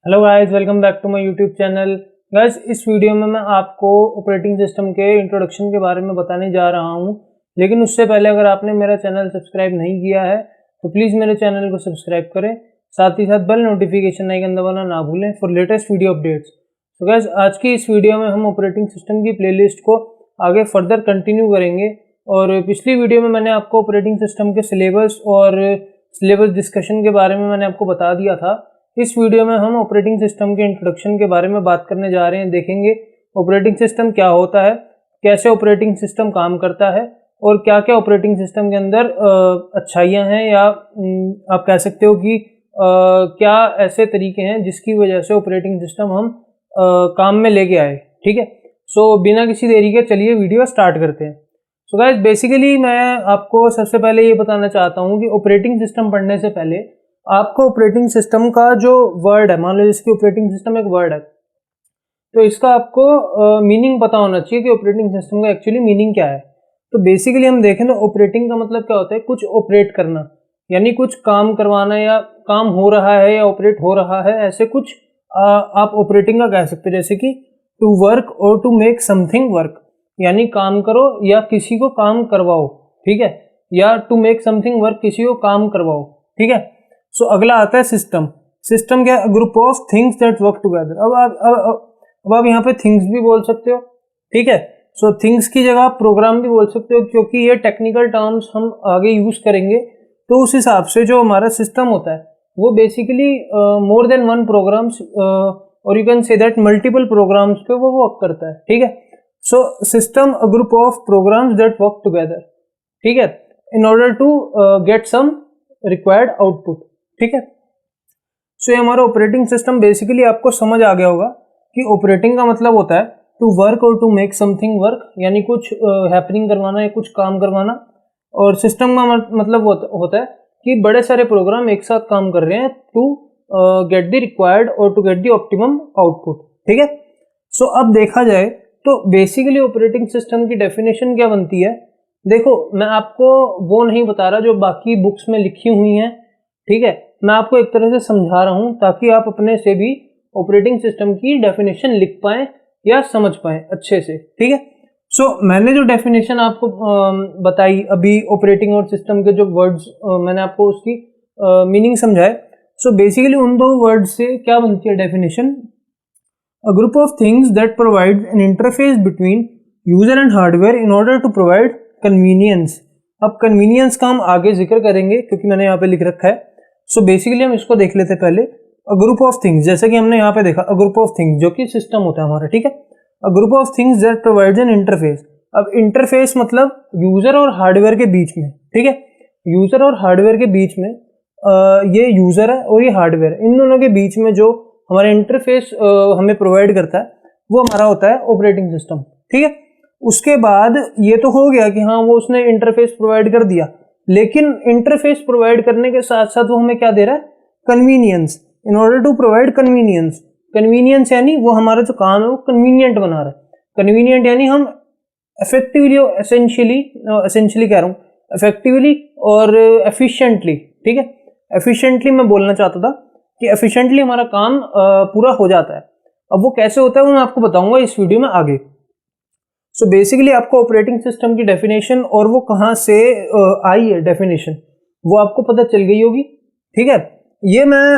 Hello guys, welcome back to my YouTube channel. Guys, इस video में मैं आपको ऑपरेटिंग सिस्टम के इंट्रोडक्शन के बारे में बताने जा रहा हूं। लेकिन उससे पहले अगर आपने मेरा चैनल सब्सक्राइब नहीं किया है तो प्लीज़ मेरे चैनल को सब्सक्राइब करें, साथ ही साथ बेल नोटिफिकेशन आइकन दबाना ना भूलें फॉर लेटेस्ट वीडियो अपडेट्स। तो गाइस, आज की इस वीडियो में हम ऑपरेटिंग सिस्टम की प्लेलिस्ट को आगे फर्दर कंटिन्यू करेंगे। और पिछली वीडियो में मैंने आपको ऑपरेटिंग सिस्टम के सिलेबस और सिलेबस डिस्कशन के बारे में मैंने आपको बता दिया था। इस वीडियो में हम ऑपरेटिंग सिस्टम के इंट्रोडक्शन के बारे में बात करने जा रहे हैं। देखेंगे ऑपरेटिंग सिस्टम क्या होता है, कैसे ऑपरेटिंग सिस्टम काम करता है और क्या क्या ऑपरेटिंग सिस्टम के अंदर अच्छाइयाँ हैं या आप कह सकते हो कि क्या ऐसे तरीके हैं जिसकी वजह से ऑपरेटिंग सिस्टम हम काम में लेके आए। ठीक है, सो बिना किसी देरी के चलिए वीडियो स्टार्ट करते हैं। सो गाइस, बेसिकली मैं आपको सबसे पहले ये बताना चाहता हूँ कि ऑपरेटिंग सिस्टम पढ़ने से पहले आपको ऑपरेटिंग सिस्टम का जो वर्ड है, मान लो जिसकी ऑपरेटिंग सिस्टम एक वर्ड है, तो इसका आपको मीनिंग पता होना चाहिए कि ऑपरेटिंग सिस्टम का एक्चुअली मीनिंग क्या है। तो बेसिकली हम देखें तो ऑपरेटिंग का मतलब क्या होता है, कुछ ऑपरेट करना, यानी कुछ काम करवाना या काम हो रहा है या ऑपरेट हो रहा है, ऐसे कुछ आप ऑपरेटिंग का कह सकते हो। जैसे कि टू वर्क और टू मेक समथिंग वर्क, यानी काम करो या किसी को काम करवाओ। ठीक है, या टू मेक समथिंग वर्क, किसी को काम करवाओ। ठीक है, सो अगला आता है सिस्टम। सिस्टम क्या है? Group of things that work together. अब आप यहाँ पे थिंग्स भी बोल सकते हो। ठीक है, सो थिंग्स की जगह आप प्रोग्राम भी बोल सकते हो, क्योंकि ये टेक्निकल टर्म्स हम आगे यूज करेंगे। तो उस हिसाब से जो हमारा सिस्टम होता है वो basically more than one programs और you can say that multiple programs पे वो वर्क करता है। ठीक है, so system a group of programs that work together. ठीक है, in order to get some required output. ठीक है, सो ये हमारा ऑपरेटिंग सिस्टम बेसिकली आपको समझ आ गया होगा कि ऑपरेटिंग का मतलब होता है टू वर्क और टू मेक समथिंग वर्क, यानी कुछ हैपनिंग करवाना या कुछ काम करवाना। और सिस्टम का मतलब होता है कि बड़े सारे प्रोग्राम एक साथ काम कर रहे हैं टू गेट द रिक्वायर्ड और to get the optimum output. ठीक है, सो अब देखा जाए तो बेसिकली ऑपरेटिंग सिस्टम की डेफिनेशन क्या बनती है। देखो, मैं आपको वो नहीं बता रहा जो बाकी बुक्स में लिखी हुई हैं। ठीक है, मैं आपको एक तरह से समझा रहा हूं ताकि आप अपने से भी ऑपरेटिंग सिस्टम की डेफिनेशन लिख पाएं या समझ पाएं अच्छे से। ठीक है, सो मैंने जो डेफिनेशन आपको बताई अभी ऑपरेटिंग और सिस्टम के जो वर्ड्स मैंने आपको उसकी मीनिंग समझाए। सो बेसिकली उन दो वर्ड्स से क्या बनती है definition? A group of things that provides an interface between user and hardware in order to provide convenience। अब convenience का हम आगे जिक्र करेंगे क्योंकि मैंने यहाँ पे लिख रखा है। सो बेसिकली हम इसको देख लेते पहले। A group of things, जैसे कि हमने यहाँ पे देखा, a group of things जो कि सिस्टम होता है हमारा। ठीक है, A group of things that provides an interface। अब इंटरफेस मतलब यूजर और हार्डवेयर के बीच में। ठीक है, यूजर और हार्डवेयर के बीच में ये यूजर है और ये हार्डवेयर, इन दोनों के बीच में जो हमारा इंटरफेस हमें प्रोवाइड करता है वो हमारा होता है ऑपरेटिंग सिस्टम। ठीक है, उसके बाद ये तो हो गया कि हाँ वो उसने इंटरफेस प्रोवाइड कर दिया, लेकिन इंटरफेस प्रोवाइड करने के साथ साथ वो हमें क्या दे रहा है? Convenience. In order to provide convenience. Convenience यानी वो हमारा जो काम है वो कन्वीनियंट बना रहा है। कन्वीनियंट यानी हम इफेक्टिवली और एसेंशियली कह रहा हूँ, इफेक्टिवली और एफिशिएंटली। ठीक है, एफिशिएंटली मैं बोलना चाहता था कि एफिशिएंटली हमारा काम पूरा हो जाता है। अब वो कैसे होता है वो मैं आपको बताऊंगा इस वीडियो में आगे। सो बेसिकली आपको ऑपरेटिंग सिस्टम की डेफिनेशन और वो कहाँ से आई है डेफिनेशन वो आपको पता चल गई होगी। ठीक है, ये मैं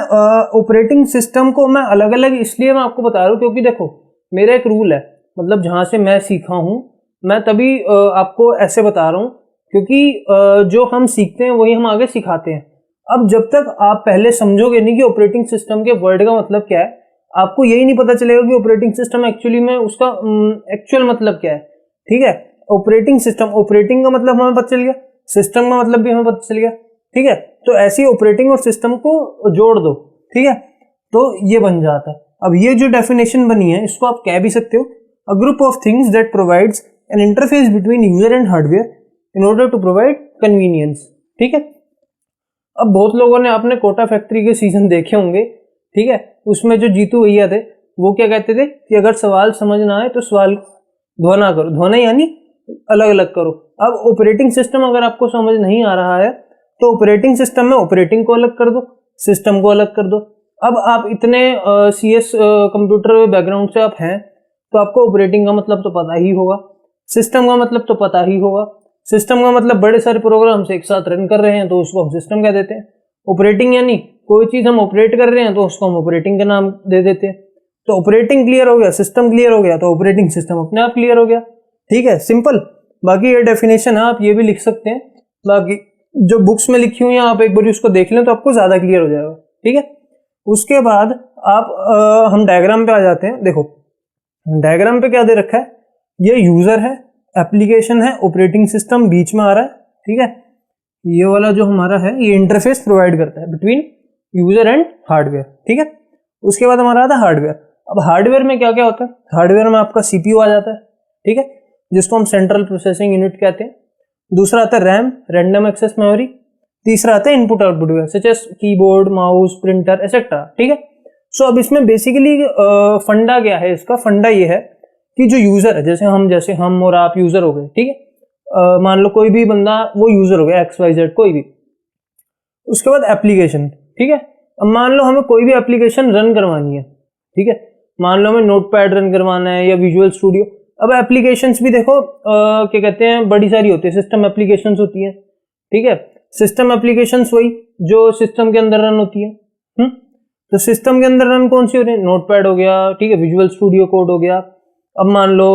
ऑपरेटिंग सिस्टम को मैं अलग अलग इसलिए मैं आपको बता रहा हूँ क्योंकि देखो मेरा एक रूल है, मतलब जहाँ से मैं सीखा हूँ मैं तभी आपको ऐसे बता रहा हूँ, क्योंकि जो हम सीखते हैं वही हम आगे सिखाते हैं। अब जब तक आप पहले समझोगे नहीं कि ऑपरेटिंग सिस्टम के वर्ड का मतलब क्या है, आपको यही नहीं पता चलेगा कि ऑपरेटिंग सिस्टम एक्चुअली में उसका एक्चुअल मतलब क्या है। ठीक है, ऑपरेटिंग सिस्टम, ऑपरेटिंग का मतलब हमें पता चल गया, सिस्टम का मतलब भी हमें पता चल गया। ठीक है, तो ऐसे ही ऑपरेटिंग और सिस्टम को जोड़ दो। ठीक है, तो ये बन जाता है। अब ये जो डेफिनेशन बनी है इसको आप कह भी सकते हो, a group of things that provides an interface between user and hardware in order to provide convenience. ठीक है, अब बहुत लोगों ने आपने कोटा फैक्ट्री के सीजन देखे होंगे। ठीक है, उसमें जो जीतू भैया थे वो क्या कहते थे कि अगर सवाल समझ ना आए तो सवाल ध्वना करो। ध्वना यानी अलग अलग करो। अब ऑपरेटिंग सिस्टम अगर आपको समझ नहीं आ रहा है तो ऑपरेटिंग सिस्टम में ऑपरेटिंग को अलग कर दो, सिस्टम को अलग कर दो। अब आप इतने CS कंप्यूटर बैकग्राउंड से आप हैं तो आपको ऑपरेटिंग का मतलब तो पता ही होगा, सिस्टम का मतलब तो पता ही होगा। सिस्टम का मतलब बड़े सारे प्रोग्राम्स एक साथ रन कर रहे हैं तो उसको हम सिस्टम कह देते हैं। ऑपरेटिंग यानी कोई चीज हम ऑपरेट कर रहे हैं तो उसको हम ऑपरेटिंग का नाम दे देते हैं। तो ऑपरेटिंग क्लियर हो गया, सिस्टम क्लियर हो गया, तो ऑपरेटिंग सिस्टम अपने आप क्लियर हो गया। ठीक है, सिंपल। बाकी ये डेफिनेशन है, आप ये भी लिख सकते हैं, बाकी जो बुक्स में लिखी हुई है आप एक बार उसको देख लें तो आपको ज्यादा क्लियर हो जाएगा। ठीक है, उसके बाद आप हम डायग्राम पे आ जाते हैं। देखो डायग्राम पे क्या दे रखा है, ये यूजर है, एप्लीकेशन है, ऑपरेटिंग सिस्टम बीच में आ रहा है। ठीक है, ये वाला जो हमारा है ये इंटरफेस प्रोवाइड करता है बिटवीन यूजर एंड हार्डवेयर। ठीक है, उसके बाद हमारा आता है हार्डवेयर। अब हार्डवेयर में क्या क्या होता है, हार्डवेयर में आपका सीपीयू आ जाता है। ठीक है, जिसको हम सेंट्रल प्रोसेसिंग यूनिट कहते हैं। दूसरा आता है रैम, रैंडम एक्सेस मेमोरी। तीसरा आता है input output device such as keyboard, mouse, printer etcetera. ठीक है, सो अब इसमें बेसिकली फंडा क्या है, इसका फंडा ये है कि जो यूजर है, जैसे हम और आप यूजर हो गए। ठीक है, मान लो कोई भी बंदा वो यूजर हो गया XYZ कोई भी। उसके बाद एप्लीकेशन। ठीक है, अब मान लो हमें कोई भी एप्लीकेशन रन करवानी है। ठीक है, मान लो हमें नोटपैड रन करवाना है या विजुअल स्टूडियो। अब एप्लीकेशंस भी देखो क्या कहते हैं, बड़ी सारी होती है, सिस्टम एप्लीकेशंस होती है। ठीक है, सिस्टम एप्लीकेशंस वही जो सिस्टम के अंदर रन होती है। तो सिस्टम के अंदर रन कौन सी हो रही है, नोटपैड हो गया। ठीक है, विजुअल स्टूडियो कोड हो गया। अब मान लो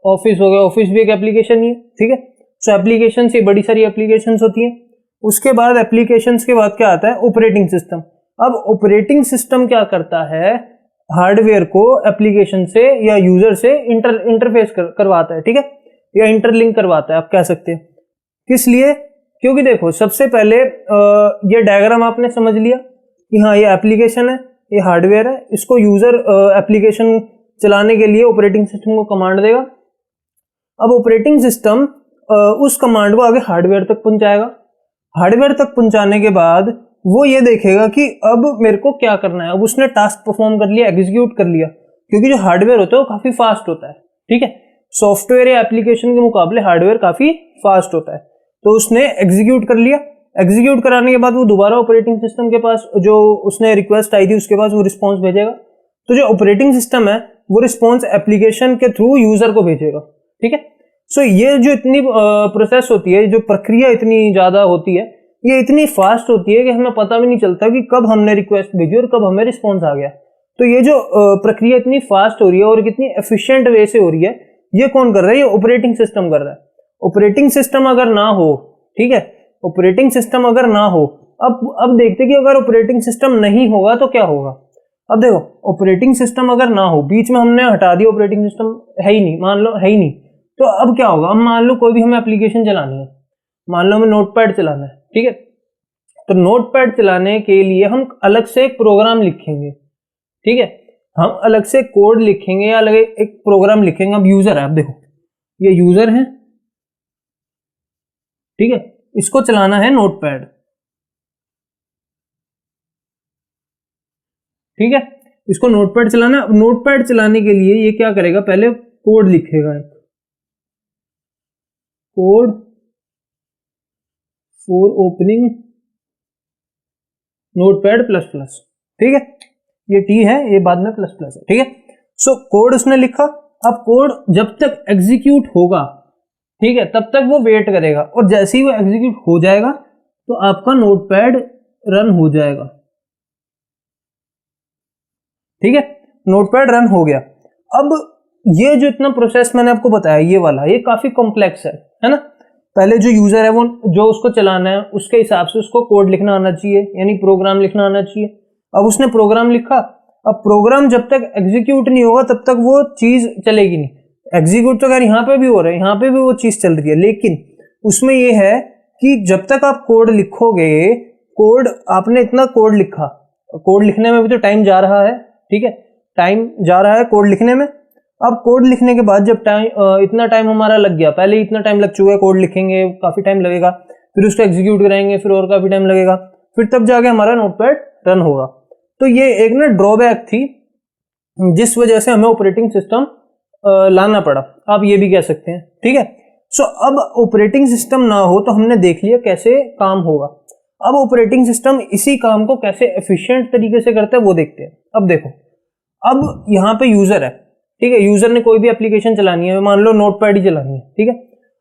ऑफिस हो गया, ऑफिस भी एक एप्लीकेशन ही है। ठीक है, सो एप्लीकेशन से बड़ी सारी एप्लीकेशंस होती हैं। उसके बाद एप्लीकेशंस के बाद क्या आता है, ऑपरेटिंग सिस्टम। अब ऑपरेटिंग सिस्टम क्या करता है, हार्डवेयर को एप्लीकेशन से या यूजर से इंटरफेस करवाता है। ठीक है, या इंटरलिंक करवाता है आप कह सकते हैं। किस लिए, क्योंकि देखो सबसे पहले ये डायग्राम आपने समझ लिया कि हाँ ये एप्लीकेशन है, ये हार्डवेयर है। इसको यूजर एप्लीकेशन चलाने के लिए ऑपरेटिंग सिस्टम को कमांड देगा। अब ऑपरेटिंग सिस्टम उस कमांड को आगे हार्डवेयर तक पहुंचाएगा। हार्डवेयर तक पहुंचाने के बाद वो ये देखेगा कि अब मेरे को क्या करना है। अब उसने टास्क परफॉर्म कर लिया, एग्जीक्यूट कर लिया, क्योंकि जो हार्डवेयर होता है वो काफी फास्ट होता है। ठीक है, सॉफ्टवेयर या एप्लीकेशन के मुकाबले हार्डवेयर काफी फास्ट होता है। तो उसने एग्जीक्यूट कर लिया, एग्जीक्यूट कराने के बाद वो दोबारा ऑपरेटिंग सिस्टम के पास जो उसने रिक्वेस्ट आई थी उसके पास वो रिस्पॉन्स भेजेगा। तो जो ऑपरेटिंग सिस्टम है वो रिस्पॉन्स एप्लीकेशन के थ्रू यूजर को भेजेगा। ठीक है, सो ये जो इतनी प्रोसेस होती है, जो प्रक्रिया इतनी ज्यादा होती है, ये इतनी फास्ट होती है कि हमें पता भी नहीं चलता कि कब हमने रिक्वेस्ट भेजी और कब हमें रिस्पॉन्स आ गया। तो ये जो प्रक्रिया इतनी फास्ट हो रही है और कितनी एफिशिएंट वे से हो रही है, ये कौन कर रहा है, ये ऑपरेटिंग सिस्टम कर रहा है। ऑपरेटिंग सिस्टम अगर ना हो, ठीक है, ऑपरेटिंग सिस्टम अगर ना हो, अब देखते कि अगर ऑपरेटिंग सिस्टम नहीं होगा तो क्या होगा। अब देखो ऑपरेटिंग सिस्टम अगर ना हो, बीच में हमने हटा दिया, ऑपरेटिंग सिस्टम है ही नहीं, मान लो है ही नहीं, तो अब क्या होगा। अब मान लो कोई भी हमें एप्लीकेशन चलानी है, मान लो हमें नोटपैड चलाना है। ठीक है, तो नोटपैड चलाने के लिए हम अलग से एक प्रोग्राम लिखेंगे। ठीक है, हम अलग से कोड लिखेंगे या अलग एक प्रोग्राम लिखेंगे। अब यूजर है, अब देखो ये यूजर है। ठीक है, इसको चलाना है नोटपैड। ठीक है, इसको नोटपैड चलाना। नोटपैड चलाने के लिए ये क्या करेगा, पहले कोड लिखेगा, एक code for opening notepad plus plus. ठीक है, ये टी है, ये बाद में प्लस प्लस है। ठीक है, सो कोड उसने लिखा। अब कोड जब तक एग्जीक्यूट होगा, ठीक है, तब तक वो वेट करेगा, और जैसे ही वो एग्जीक्यूट हो जाएगा तो आपका नोटपैड रन हो जाएगा। ठीक है, नोटपैड रन हो गया। अब ये जो इतना प्रोसेस मैंने आपको बताया, ये वाला ये काफी कॉम्प्लेक्स है ना। पहले जो यूजर है वो जो उसको चलाना है उसके हिसाब से उसको कोड लिखना आना चाहिए, यानी प्रोग्राम लिखना आना चाहिए। अब उसने प्रोग्राम लिखा। अब प्रोग्राम जब तक एग्जीक्यूट नहीं होगा तब तक वो चीज चलेगी नहीं। एग्जीक्यूट तो यार यहाँ पे भी हो रहा है, यहाँ पे भी वो चीज चल रही है, लेकिन उसमें ये है कि जब तक आप कोड लिखोगे, कोड आपने इतना कोड लिखा, कोड लिखने में भी तो टाइम जा रहा है। ठीक है, टाइम जा रहा है कोड लिखने में। अब कोड लिखने के बाद जब इतना टाइम हमारा लग गया, पहले इतना टाइम लग चुका है, कोड लिखेंगे काफी टाइम लगेगा, फिर उसको एग्जीक्यूट करेंगे, फिर और काफी टाइम लगेगा, फिर तब जाके हमारा नोटपैड रन होगा। तो ये एक ना ड्रॉबैक थी जिस वजह से हमें ऑपरेटिंग सिस्टम लाना पड़ा, आप ये भी कह सकते हैं। ठीक है, सो अब ऑपरेटिंग सिस्टम ना हो तो हमने देख लिया कैसे काम होगा। अब ऑपरेटिंग सिस्टम इसी काम को कैसे एफिशिएंट तरीके से करता है वो देखते हैं। अब देखो, अब यहाँ पे यूजर है, ठीक है, यूजर ने कोई भी एप्लीकेशन चलानी है, मान लो नोटपैड ही चलानी है, ठीक है।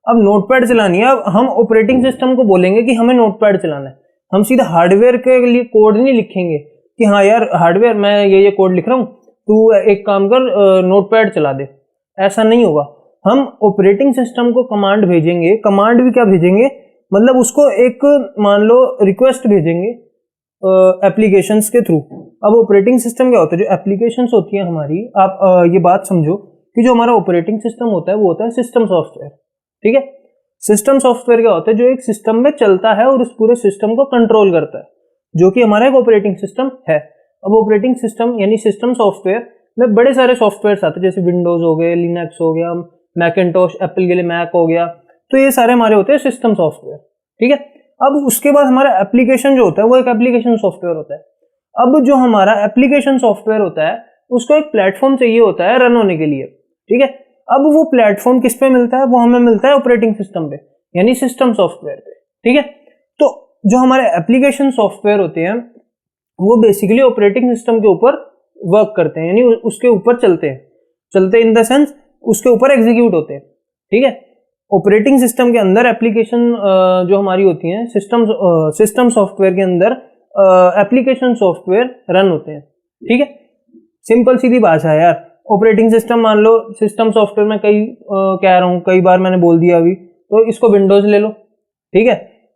अब नोटपैड चलानी है, अब हम ऑपरेटिंग सिस्टम को बोलेंगे कि हमें नोटपैड चलाना है। हम सीधा हार्डवेयर के लिए कोड नहीं लिखेंगे कि हाँ यार हार्डवेयर मैं ये कोड लिख रहा हूँ, तू एक काम कर नोटपैड चला दे, ऐसा नहीं होगा। हम ऑपरेटिंग सिस्टम को कमांड भेजेंगे, कमांड भी क्या भेजेंगे, मतलब उसको एक मान लो रिक्वेस्ट भेजेंगे एप्लीकेशंस के थ्रू। अब ऑपरेटिंग सिस्टम क्या होता है, जो एप्लीकेशंस होती हैं हमारी, आप ये बात समझो कि जो हमारा ऑपरेटिंग सिस्टम होता है वो होता है सिस्टम सॉफ्टवेयर, ठीक है। सिस्टम सॉफ्टवेयर क्या होता है, जो एक सिस्टम में चलता है और उस पूरे सिस्टम को कंट्रोल करता है, जो कि हमारा एक ऑपरेटिंग सिस्टम है। अब ऑपरेटिंग सिस्टम यानी सिस्टम सॉफ्टवेयर में बड़े सारे सॉफ्टवेयर आते हैं, जैसे विंडोज हो गए, लिनक्स हो गया, मैकिन्टॉश एप्पल के लिए मैक हो गया, तो ये सारे हमारे होते हैं सिस्टम सॉफ्टवेयर, ठीक है। अब उसके बाद हमारा एप्लीकेशन जो होता है वो एक एप्लीकेशन सॉफ्टवेयर होता है। अब जो हमारा एप्लीकेशन सॉफ्टवेयर होता है उसको एक प्लेटफॉर्म चाहिए होता है रन होने के लिए, ठीक है। अब वो प्लेटफॉर्म किस पे मिलता है, वो हमें मिलता है ऑपरेटिंग सिस्टम पे, यानी सिस्टम सॉफ्टवेयर पे, ठीक है। तो जो हमारे एप्लीकेशन सॉफ्टवेयर होते हैं वो बेसिकली ऑपरेटिंग सिस्टम के ऊपर वर्क करते हैं, यानी उसके ऊपर चलते इन द सेंस उसके ऊपर एग्जीक्यूट होते हैं, ठीक है। ऑपरेटिंग सिस्टम के अंदर एप्लीकेशन जो हमारी होती हैं सिस्टम सॉफ्टवेयर के अंदर एप्लीकेशन सॉफ्टवेयर रन होते हैं, ठीक है। सिंपल सीधी भाषा है यार। ऑपरेटिंग सिस्टम मान लो सिस्टम सॉफ्टवेयर में कह रहा हूँ, कई बार मैंने बोल दिया अभी, तो इसको विंडोज ले लो, ठीक है।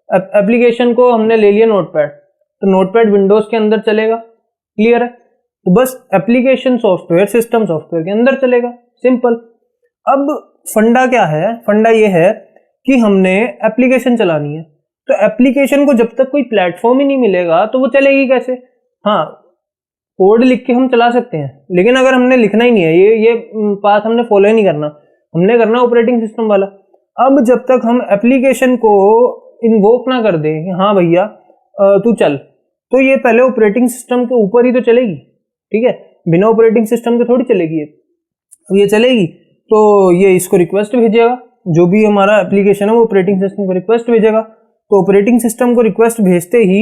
एप्लीकेशन को हमने ले लिया नोटपैड, तो नोटपैड विंडोज के अंदर चलेगा, क्लियर है। तो बस एप्लीकेशन सॉफ्टवेयर सिस्टम सॉफ्टवेयर के अंदर चलेगा, सिंपल। अब फंडा क्या है, फंडा ये है कि हमने एप्लीकेशन चलानी है, तो एप्लीकेशन को जब तक कोई प्लेटफॉर्म ही नहीं मिलेगा तो वो चलेगी कैसे। हाँ, कोड लिख के हम चला सकते हैं, लेकिन अगर हमने लिखना ही नहीं है, ये पाथ हमने फॉलो ही नहीं करना, हमने करना ऑपरेटिंग सिस्टम वाला। अब जब तक हम एप्लीकेशन को इन्वोक ना कर दें, हाँ भैया तू चल, तो ये पहले ऑपरेटिंग सिस्टम के ऊपर ही तो चलेगी, ठीक है, बिना ऑपरेटिंग सिस्टम के थोड़ी चलेगी। अब ये चलेगी तो ये इसको रिक्वेस्ट भेजेगा, जो भी हमारा एप्लीकेशन है वो ऑपरेटिंग सिस्टम को रिक्वेस्ट भेजेगा, तो ऑपरेटिंग सिस्टम को रिक्वेस्ट भेजते ही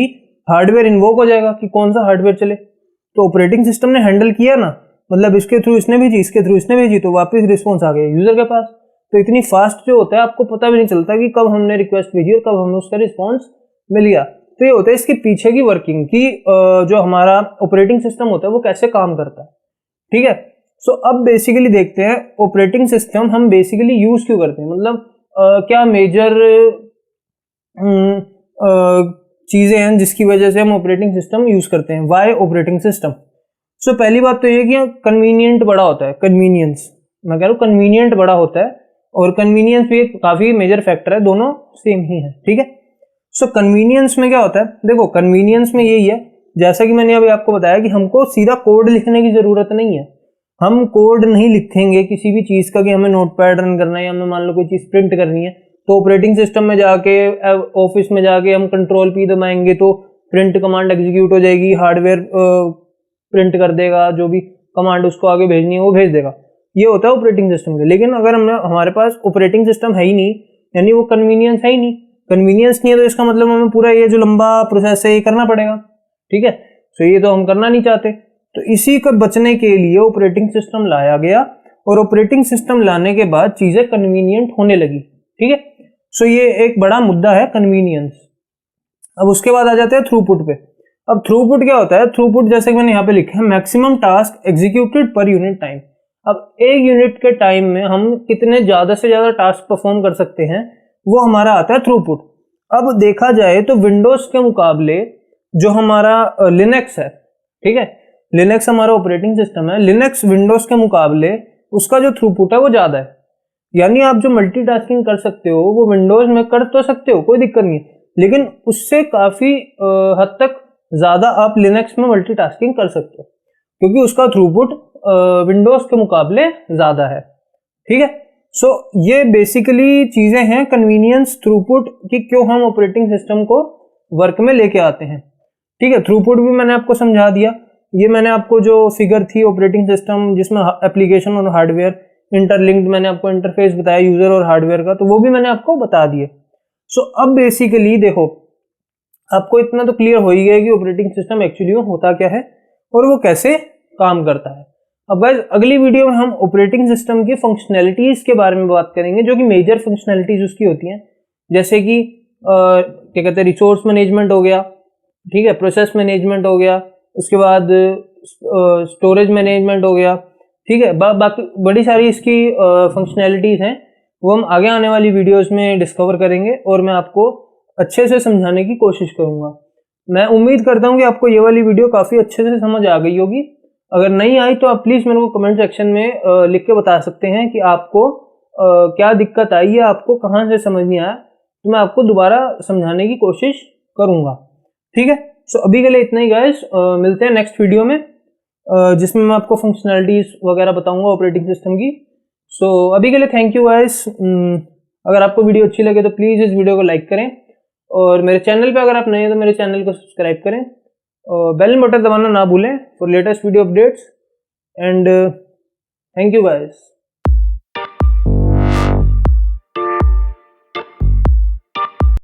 हार्डवेयर इन्वोक हो जाएगा कि कौन सा हार्डवेयर चले। तो ऑपरेटिंग सिस्टम ने हैंडल किया ना, मतलब इसके थ्रू इसने भेजी, इसके थ्रू इसने भेजी, तो वापस रिस्पॉन्स आ गया यूजर के पास। तो इतनी फास्ट जो होता है आपको पता भी नहीं चलता कि कब हमने रिक्वेस्ट भेजी और कब हमें उसका रिस्पॉन्स मिल गया। तो ये होता है इसके पीछे की वर्किंग की जो हमारा ऑपरेटिंग सिस्टम होता है वो कैसे काम करता है, ठीक है। सो अब बेसिकली देखते हैं ऑपरेटिंग सिस्टम हम बेसिकली यूज क्यों करते हैं, मतलब क्या मेजर चीजें हैं जिसकी वजह से हम ऑपरेटिंग सिस्टम यूज करते हैं। Y operating system. सो पहली बात तो ये कि कन्वीनियंट बड़ा होता है, कन्वीनियंस, मैं कह रहा हूँ कन्वीनियंट बड़ा होता है, और कन्वीनियंस भी एक काफी मेजर फैक्टर है, दोनों सेम ही है, ठीक है। सो कन्वीनियंस में क्या होता है, देखो कन्वीनियंस में यही है, जैसा कि मैंने अभी आपको बताया कि हमको सीधा कोड लिखने की जरूरत नहीं है, हम कोड नहीं लिखेंगे किसी भी चीज का कि हमें नोटपैड रन करना है या हमें मान लो कोई चीज प्रिंट करनी है, तो ऑपरेटिंग सिस्टम में जाके ऑफिस में जाके हम कंट्रोल पी दबाएंगे तो प्रिंट कमांड एग्जीक्यूट हो जाएगी, हार्डवेयर प्रिंट कर देगा, जो भी कमांड उसको आगे भेजनी है वो भेज देगा। ये होता है ऑपरेटिंग सिस्टम के। लेकिन अगर हमारे पास ऑपरेटिंग सिस्टम है ही नहीं, यानी वो कन्वीनियंस है ही नहीं, कन्वीनियंस नहीं है, तो इसका मतलब हमें पूरा ये जो लंबा प्रोसेस है ये करना पड़ेगा, ठीक है। तो ये तो हम करना नहीं चाहते, तो इसी को बचने के लिए ऑपरेटिंग सिस्टम लाया गया, और ऑपरेटिंग सिस्टम लाने के बाद चीजें कन्वीनियंट होने लगी, ठीक है। सो ये एक बड़ा मुद्दा है कन्वीनियंस। अब उसके बाद आ जाते हैं थ्रूपुट पे। अब थ्रूपुट क्या होता है, थ्रूपुट जैसे कि मैंने यहाँ पे लिखा है maximum task executed per unit time. अब एक यूनिट के टाइम में हम कितने ज्यादा से ज्यादा टास्क परफॉर्म कर सकते हैं, वो हमारा आता है थ्रूपुट। अब देखा जाए तो विंडोज के मुकाबले जो हमारा लिनक्स है, ठीक है, लिनक्स हमारा ऑपरेटिंग सिस्टम है, लिनक्स विंडोज के मुकाबले उसका जो थ्रूपुट है वो ज्यादा है। यानी आप जो मल्टीटास्किंग कर सकते हो वो विंडोज में कर तो सकते हो, कोई दिक्कत नहीं है, लेकिन उससे काफी हद तक ज्यादा आप लिनक्स में मल्टीटास्किंग कर सकते हो, क्योंकि उसका थ्रूपुट विंडोज के मुकाबले ज्यादा है, ठीक है। सो ये बेसिकली चीजें हैं कन्वीनियंस, थ्रूपुट की क्यों हम ऑपरेटिंग सिस्टम को वर्क में लेके आते हैं, ठीक है। थ्रूपुट भी मैंने आपको समझा दिया, ये मैंने आपको जो फिगर थी ऑपरेटिंग सिस्टम जिसमें एप्लीकेशन और हार्डवेयर इंटरलिंक्ड, मैंने आपको इंटरफेस बताया यूजर और हार्डवेयर का, तो वो भी मैंने आपको बता दिया। सो अब बेसिकली देखो आपको इतना तो क्लियर हो ही गया कि ऑपरेटिंग सिस्टम एक्चुअली में होता क्या है और वो कैसे काम करता है। अब गाइस अगली वीडियो में हम ऑपरेटिंग सिस्टम की फंक्शनैलिटीज के बारे में बात करेंगे, जो कि मेजर फंक्शनैलिटीज उसकी होती हैं, जैसे कि क्या कहते हैं, रिसोर्स मैनेजमेंट हो गया, ठीक है, प्रोसेस मैनेजमेंट हो गया, उसके बाद स्टोरेज मैनेजमेंट हो गया, ठीक है। बाकी बड़ी सारी इसकी फंक्शनैलिटीज हैं, वो हम आगे आने वाली वीडियोस में डिस्कवर करेंगे और मैं आपको अच्छे से समझाने की कोशिश करूंगा। मैं उम्मीद करता हूं कि आपको ये वाली वीडियो काफ़ी अच्छे से समझ आ गई होगी। अगर नहीं आई तो आप प्लीज़ मेरे को कमेंट सेक्शन में लिख के बता सकते हैं कि आपको क्या दिक्कत आई है, आपको कहाँ से समझ नहीं आया, तो मैं आपको दोबारा समझाने की कोशिश करूँगा, ठीक है। सो अभी के लिए इतना ही गाइस, मिलते हैं नेक्स्ट वीडियो में जिसमें मैं आपको फंक्शनैलिटीज़ वगैरह बताऊँगा ऑपरेटिंग सिस्टम की। सो अभी के लिए थैंक यू गाइस। अगर आपको वीडियो अच्छी लगे तो प्लीज़ इस वीडियो को लाइक करें और मेरे चैनल पे अगर आप नए हैं तो मेरे चैनल को सब्सक्राइब करें और बेल बटन दबाना ना भूलें for latest video updates and thank you guys.